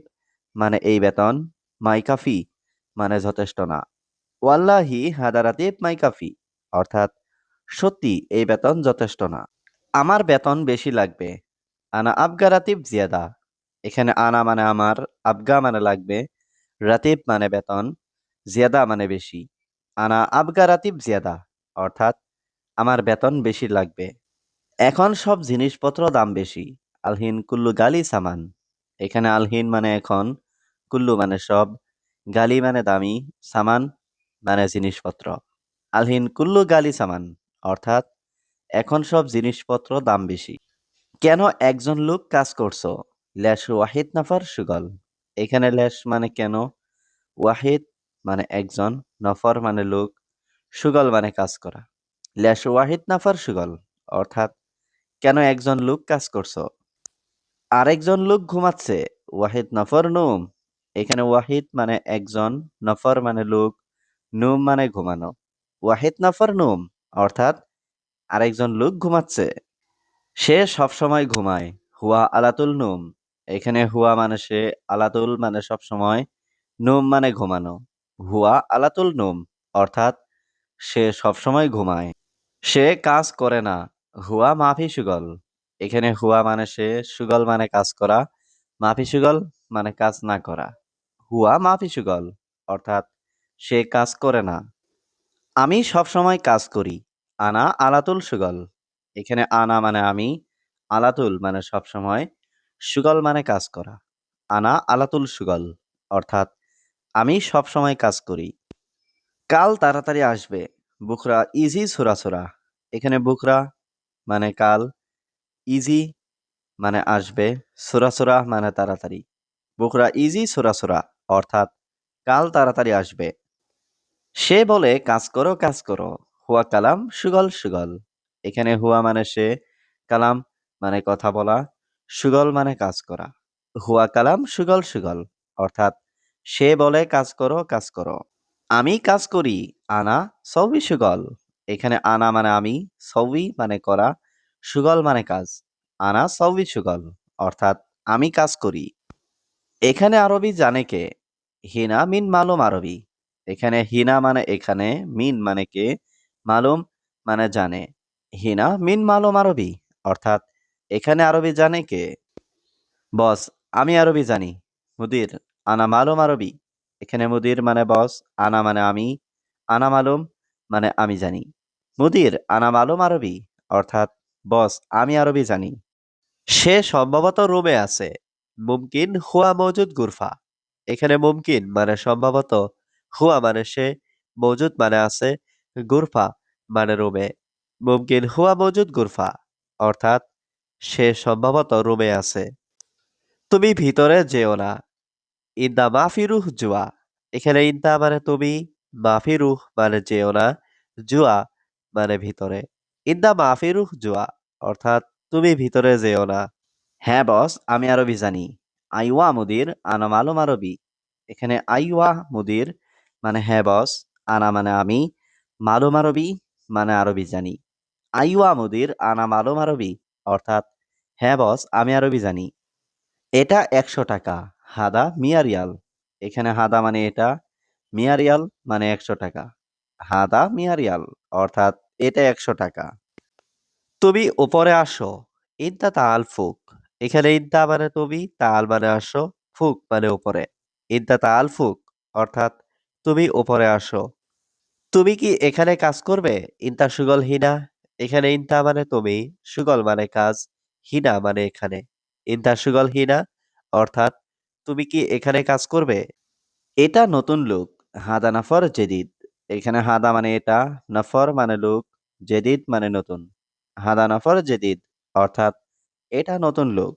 মানে এই বেতন, মাই কাফি মানে যথেষ্ট না। ওয়াল্লাহি হাদা রাতিব মাই কাফি অর্থাৎ সত্যি এই বেতন যথেষ্ট না। আমার বেতন বেশি লাগবে। আনা আবগা রাতিব জিয়াদা। এখানে আনা মানে আমার, আবগা মানে লাগবে, রাতিব মানে বেতন, জিয়াদা মানে বেশি। আনা আবগা রাতিব জিয়াদা অর্থাৎ আমার বেতন বেশি লাগবে। এখন সব জিনিসপত্র দাম বেশি। আলহিন কুল্লু গালি সামান। এখানে আলহিন মানে এখন, কুল্লু মানে সব, গালি মানে দামি, সামান মানে জিনিসপত্র। আলহিন কুল্লু গালি সামান অর্থাৎ এখন সব জিনিসপত্র দাম বেশি। কেন একজন লোক কাজ করছো? লেশ ওয়াহিদ নাফার সুগল। এখানে লেশ মানে কেন, ওয়াহিদ মানে একজন, নফর মানে লোক, সুগল মানে কাজ করা। লেশ ওয়াহিদ নাফার সুগল অর্থাৎ কেন একজন লোক কাজ করছো? আরেকজন লোক ঘুমাচ্ছে। ওয়াহিদ নফর নুম। এখানে ওয়াহিদ মানে একজন, নফর মানে লোক, নুম মানে ঘুমানো। ওয়াহিদ নফর নুম অর্থাৎ আরেকজন লোক ঘুমাচ্ছে। সে সবসময় ঘুমায়। হুয়া আলাতুল নুম। এখানে হুয়া মানে সে, আলাতুল মানে সবসময়, নুম মানে ঘুমানো। হুয়া আলাতুল নুম অর্থাৎ সে সবসময় ঘুমায়। সে কাজ করে না। হুয়া মাফি সুগল। এখানে হুয়া মানে সে, সুগল মানে কাজ করা, মাফি সুগল মানে কাজ না করা। হুয়া মাফি সুগল অর্থাৎ সে কাজ করে না। আমি সবসময় কাজ করি। আনা আলাতুল সুগল। এখানে আনা মানে আমি, আলাতুল মানে সবসময়, সুগল মানে কাজ করা। আনা আলাতুল সুগল অর্থাৎ আমি সবসময় কাজ করি। কাল তাড়াতাড়ি আসবে। বুকরা ইজি সুরাসুরা। এখানে বুকরা মানে কাল, ইজি মানে আসবে, সুরাসুরা মানে তাড়াতাড়ি। বুকরা ইজি সুরাসুরা অর্থাৎ কাল তাড়াতাড়ি আসবে। সে বলে কাজ করো কাজ করো। হুয়া কালাম সুগল সুগল। এখানে হুয়া মানে সে, কালাম মানে কথা বলা, সুগল মানে কাজ করা। হুয়া কালাম সুগল সুগল অর্থাৎ সে বলে কাজ করো কাজ করো। আমি কাজ করি। আনা সৌবি সুগল। এখানে আনা মানে আমি, সৌবি মানে করা, সুগল মানে কাজ। আনা সৌবি সুগল অর্থাৎ আমি কাজ করি। এখানে আরবি জানে কে? হিনা মিন মালুম আরবি। এখানে হিনা মানে এখানে, মিন মানে কে, মালুম মানে জানে। হিনা মিন মালুম আরবি অর্থাৎ এখানে আরবি জানে কে? বস, আমি আরবি জানি। মুদির, আনা মালুম আরবি। এখানে মুদির মানে বস, আনা মানে আমি, আনা মালুম মানে আমি জানি। মুদির আনা মালুম আরবি অর্থাৎ বস, আমি আরবি জানি। সে সম্ভবত রোমে আছে। মুমকিন হুয়া মৌজুদ গুরফা। এখানে মুমকিন মানে সম্ভবত, হুয়া মানে সে, মৌজুদ মানে আছে, গুরফা মানে রোমে। মুমকিন হুয়া মৌজুদ গুরফা অর্থাৎ সে সম্ভবত রোমে আছে। তুমি ভিতরে যেও না। ইন্দা মাফিরুহ জুয়া। এখানে ইন্দা মানে তুমি, মাফিরুহ মানে যেও না, জুয়া মানে ভিতরে। ইদ্দা মাফিরুহ জুয়া অর্থাৎ তুমি ভিতরে যেও না। হ্যাঁ বস, আমি আরবি জানি। আইওয়া মুদির, আনা মালুম আরবি। এখানে আইওয়া মুদির মানে হ্যাঁ বস, আনা মানে আমি, মালুম আরবি মানে আরবি জানি। আইওয়া মুদির, আনা মালুম আরবি অর্থাৎ হ্যাঁ বস, আমি আরবি জানি। এটা ১০০ টাকা। হাদা মিয়া রিয়াল। এখানে হাদা মানে এটা, মিয়া রিয়াল মানে ১০০ টাকা। হাদা মিয়া রিয়াল অর্থাৎ এটা ১০০ টাকা। তুমি উপরে আসো। ইদ্দা তাল ফুক। এখানে ইদ্দা মানে তুমি, তাল মানে আসো, ফুক মানে উপরে। ইদ্দা তাল ফুক অর্থাৎ তুমি উপরে আসো। তুমি কি এখানে কাজ করবে? ইন্তা সুগল হিনা। এখানে ইন্তা মানে তুমি, সুগল মানে কাজ, হিনা মানে এখানে। ইন্তা সুগল হিনা অর্থাৎ তুমি কি এখানে কাজ করবে? এটা নতুন লোক। হাদা নাফর জেদিদ। এখানে হাদা মানে এটা, নফর মানে লোক, জেদিদ মানে নতুন। হাদা নফর জেদিদ অর্থাৎ এটা নতুন লোক।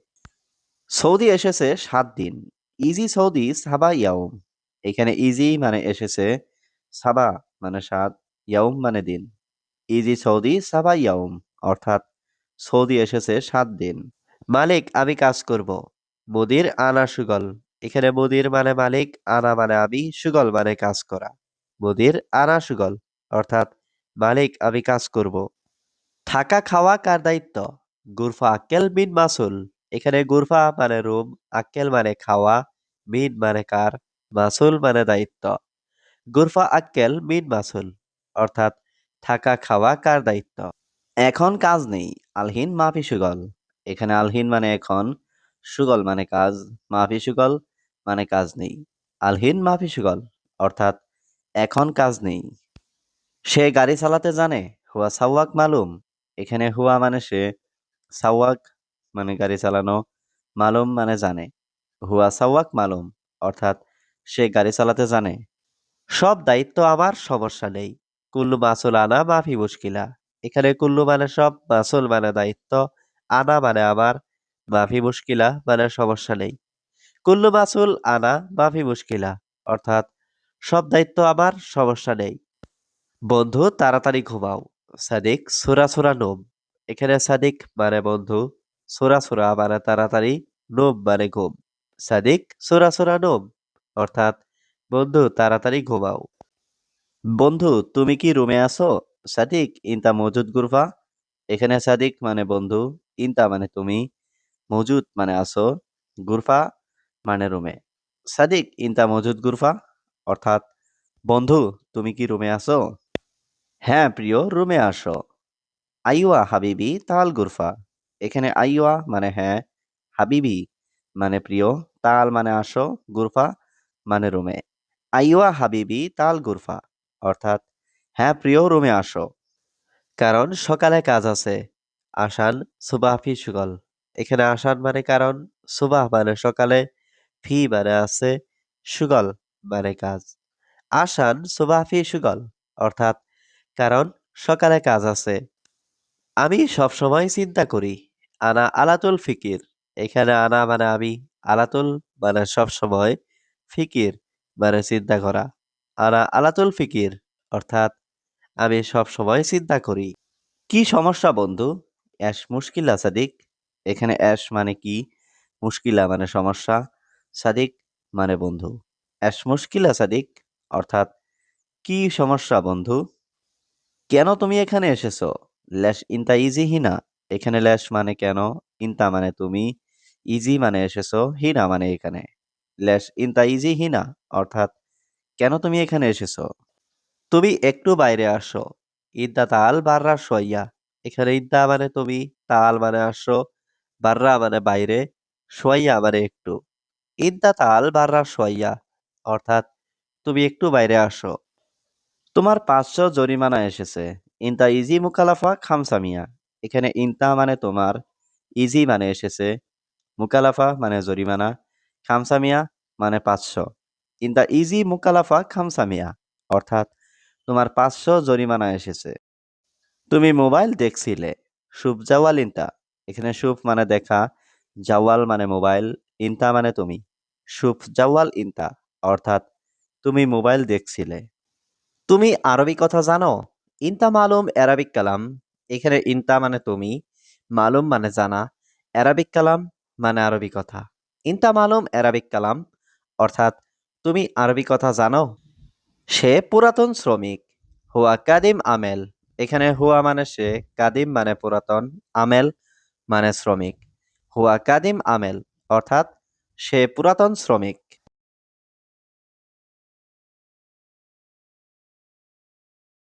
সৌদি এসেছে ৭ দিন। ইজি সৌদি সাবা ইয়াউম। এখানে ইজি মানে এসেছে, সাবা মানে ৭, ইয়াউম মানে দিন। ইজি সৌদি সাবা ইয়াউম অর্থাৎ সৌদি এসেছে ৭ দিন। মালিক আমি কাজ করব। মুদির আনা সুগল। এখানে মুদির মানে মালিক, আনা মানে আমি, সুগল মানে কাজ করা। মুদির আনা সুগল অর্থাৎ মালিক আমি কাজ করব। থাকা খাওয়া কার দায়িত্ব? গুরফা আক্কেল বিন মাসুল। এখানে গুরফা মানে রুম, আক্কেল মানে খাওয়া, বিন মানে কার, মাসুল মানে দায়িত্ব। গুরফা আক্কেল বিন মাসুল অর্থাৎ থাকা খাওয়া কার দায়িত্ব? এখন কাজ নেই। আলহিন মাফি সুগল। এখানে আলহিন মানে এখন, সুগল মানে কাজ, মাফি সুগল মানে কাজ নেই। আলহিন মাফি সুগল অর্থাৎ এখন কাজ নেই। সে গাড়ি চালাতে জানে। হুয়া সাওয়াক মালুম। এখানে হুয়া মানে সে, সাওয়াক মানে গাড়ি চালানো, মালুম মানে জানে। হুয়া সাওয়াক মালুম অর্থাৎ সে গাড়ি চালাতে জানে। সব দায়িত্ব আমার, সমস্যা নেই। কুল্লু মাসুল আনা মাফি মুশকিলা। এখানে কুল্লু মানে সব, মাসুল মানে দায়িত্ব, আনা মানে আমার, মাফি মুশকিলা মানে সমস্যা নেই। কুল্লু মাসুল আনা মাফি মুশকিলা অর্থাৎ সব দায়িত্ব আমার, সমস্যা নেই। বন্ধু তাড়াতাড়ি ঘুমাও। সাদিক সুরা সুরা নোম। এখানে সাদিক মানে বন্ধু, সুরা সুরা মানে তাড়াতাড়ি, নোম মানে ঘুম। সাদিক সুরা সুরা নোম অর্থাৎ বন্ধু তাড়াতাড়ি ঘুমাও। বন্ধু তুমি কি রুমে আছো? সাদিক ইনতা মজুদ গুরফা। এখানে সাদিক মানে বন্ধু, ইনতা মানে তুমি, মজুদ মানে আছো, গুরফা মানে রুমে। সাদিক ইনতা মজুদ গুরফা অর্থাৎ বন্ধু তুমি কি রুমে আছো? হ্যাঁ প্রিয়, রুমে আসো। আইওয়া হাবিবি তাল গুরফা। এখানে আইওয়া মানে হ্যাঁ, হাবিবি মানে প্রিয়, তাল মানে আসো, গুরফা মানে রুমে। আইওয়া হাবিবি তাল গুরফা অর্থাৎ হ্যাঁ প্রিয়, রুমে আসো। কারণ সকালে কাজ আছে। আসান সুবাহ ফি সুগল। এখানে আসান মানে কারণ, সুবাহ মানে সকালে, ফি মানে আছে, সুগল মানে কাজ। আসান সুবাহ ফি সুগল অর্থাৎ কারণ সকালে কাজ আছে। আমি সবসময় চিন্তা করি। আনা আলাতুল ফিকির। এখানে আনা মানে আমি, আলাতুল মানে সবসময়, ফিকির মানে চিন্তা করা। আনা আলাতুল ফিকির অর্থাৎ আমি সবসময় চিন্তা করি। কি সমস্যা বন্ধু? অ্যাশ মুশকিলা সাদিক। এখানে অ্যাশ মানে কি, মুশকিলা মানে সমস্যা, সাদিক মানে বন্ধু। অ্যাশ মুশকিলা সাদিক অর্থাৎ কি সমস্যা বন্ধু? কেন তুমি এখানে এসেছো? ল্যাশ ইনতা ইজি হিনা। এখানে ল্যাশ মানে কেন, ইনতা মানে তুমি, ইজি মানে এসেছো, হিনা মানে এখানে। ল্যাশ ইনতা ইজি হিনা অর্থাৎ কেন তুমি এখানে এসেছো? তুমি একটু বাইরে আসো। ইদ্দা তাল বাররা সোয়া। এখানে ইদ্দা মানে তুমি, তাল মানে আসো, বাররা মানে বাইরে, সোয়া মানে একটু। ইদ্দা তাল বাররা সোয়া অর্থাৎ তুমি একটু বাইরে আসো। তোমার ৫০০ জরিমানা এসেছে। ইনতা ইজি মুকালাফা খামসামিয়া। এখানে ইনতা মানে তোমার, ইজি মানে এসেছে, মুকালাফা মানে জরিমানা, খামসামিয়া মানে ৫০০। ইনতা ইজি মুকালাফা খামসামিয়া অর্থাৎ তোমার ৫০০ জরিমানা এসেছে। তুমি মোবাইল দেখছিলে। শুভ জাওয়াল ইনতা। এখানে শুভ মানে দেখা, জাওয়াল মানে মোবাইল, ইনতা মানে তুমি। শুভ জাওয়াল ইনতা অর্থাৎ তুমি মোবাইল দেখছিলে। তুমি আরবি কথা জানো? ইনতা মালুম অ্যারাবিক কালাম। এখানে ইনতা মানে তুমি, মালুম মানে জানা, অ্যারাবিক কালাম মানে আরবি কথা। ইনতা মালুম অ্যারাবিক কালাম অর্থাৎ তুমি আরবি কথা জানো। সে পুরাতন শ্রমিক। হুয়া কাদিম আমেল। এখানে হুয়া মানে সে, কাদিম মানে পুরাতন, আমেল মানে শ্রমিক। হুয়া কাদিম আমেল অর্থাৎ সে পুরাতন শ্রমিক।